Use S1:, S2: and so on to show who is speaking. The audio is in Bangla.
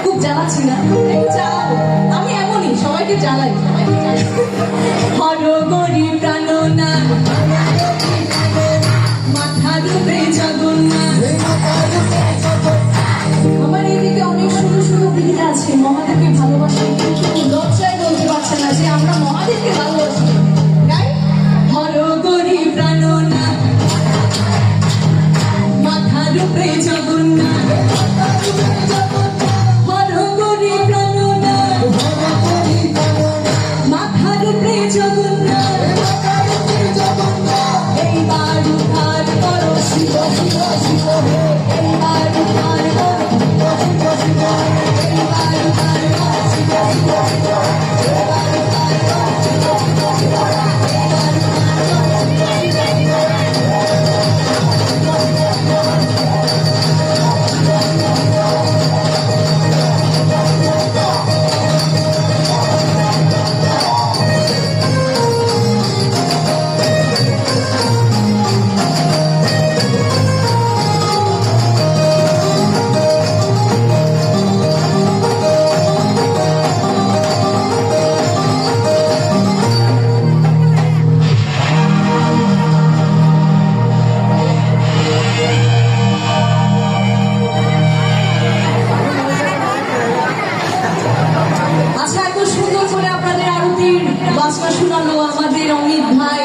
S1: খুব জ্বালাচ্ছি না, একটু জ্বালাবো। আমি এমনই, সবাইকে জ্বালাই। হরগরি প্রাণনাথ, মাথার উপরে জগন্নাথ। আমার এদিকে অনেক সুন্দর সুন্দর দিদিরা আছে, মহাদেবকে ভালোবাসে, কিন্তু লজ্জায় বলতে পারছে না যে আমরা মহাদেবকে ভালোবাসি। হরগরি প্রাণনাথ, মাথার উপরে জগন্নাথ। হরগরি প্রাণনাথ, মাথার উপরে জগন্নাথ। এইবার উদ্ধার করো শিব শিব শিব, এইবার উদ্ধার করো শিব শিব, এইবার উদ্ধার করো শিব শিব শিব, এইবার উদ্ধার করো শিব শিব শিব, এইবার উদ্ধার করো শিব শিব আচ্ছা, এত সুন্দর করে আপনাদের আরতির বাজনা শোনালো আমাদের অমিত ভাই,